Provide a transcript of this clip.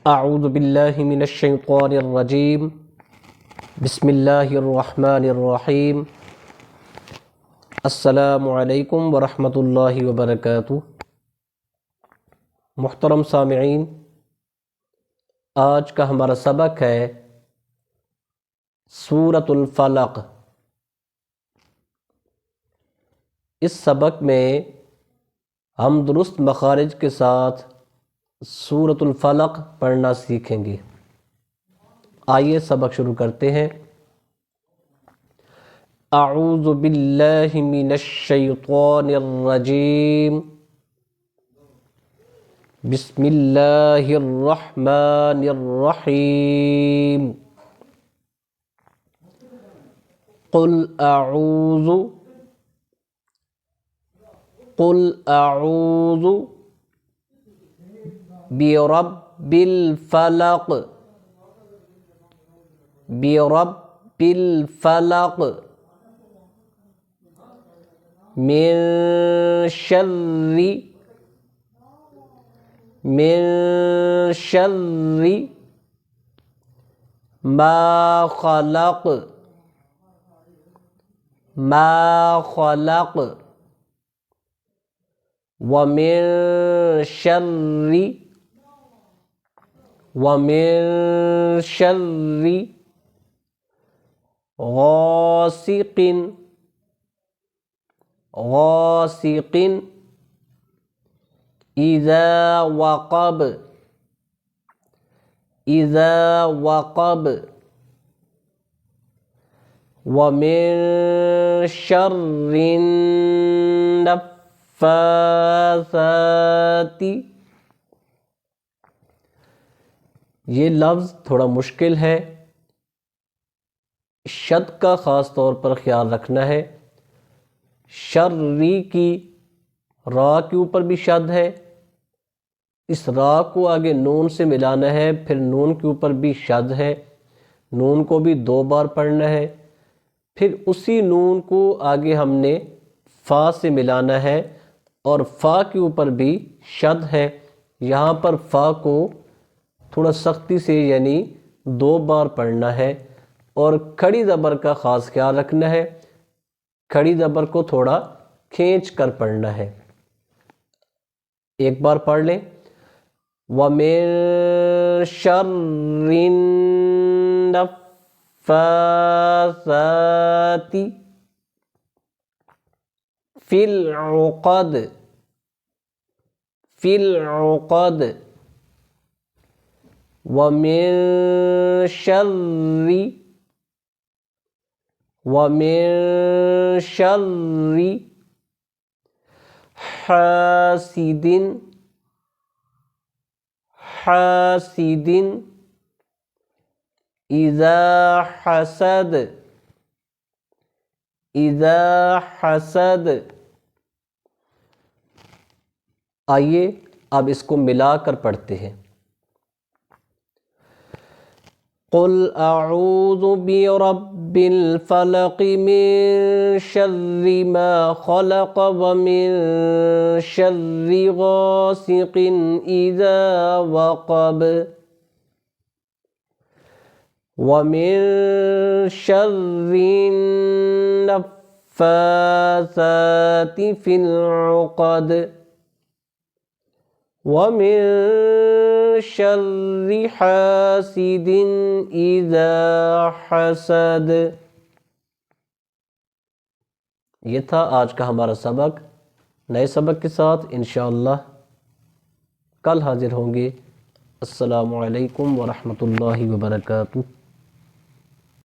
اعوذ باللہ من الشیطان الرجیم بسم اللہ الرحمن الرحیم السلام علیکم ورحمۃ اللہ وبرکاتہ۔ محترم سامعین، آج کا ہمارا سبق ہے سورۃ الفلق۔ اس سبق میں ہم درست مخارج کے ساتھ سورۃ الفلق پڑھنا سیکھیں گے۔ آئیے سبق شروع کرتے ہیں۔ اعوذ باللہ من الشیطان الرجیم، بسم اللہ الرحمن الرحیم۔ قل اعوذ برب الفلق، برب الفلق، من شر ما خلق، ومن شر غاسق اذا وقب، ومن شر النفاثات۔ یہ لفظ تھوڑا مشکل ہے، شد کا خاص طور پر خیال رکھنا ہے۔ شرری کی را کے اوپر بھی شد ہے، اس را کو آگے نون سے ملانا ہے، پھر نون کے اوپر بھی شد ہے، نون کو بھی 2 بار پڑھنا ہے، پھر اسی نون کو آگے ہم نے فا سے ملانا ہے اور فا کے اوپر بھی شد ہے۔ یہاں پر فا کو تھوڑا سختی سے یعنی 2 بار پڑھنا ہے، اور کھڑی زبر کا خاص خیال رکھنا ہے، کھڑی زبر کو تھوڑا کھینچ کر پڑھنا ہے۔ ایک بار پڑھ لیں۔ وَمِن شَرِّ النَّفَّاثَاتِ فِي الْعُقَدِ، وَمِن شَرِّ حاسد اذا حسد۔ آئیے اب اس کو ملا کر پڑھتے ہیں۔ قل اعوذ برب الفلق من شر ما خلق ومن شر غاسق اذا وقب ومن شر النفاثات في العقد ومن شر حاسد اذا حسد۔ یہ تھا آج کا ہمارا سبق۔ نئے سبق کے ساتھ انشاءاللہ کل حاضر ہوں گے۔ السلام علیکم ورحمۃ اللہ وبرکاتہ۔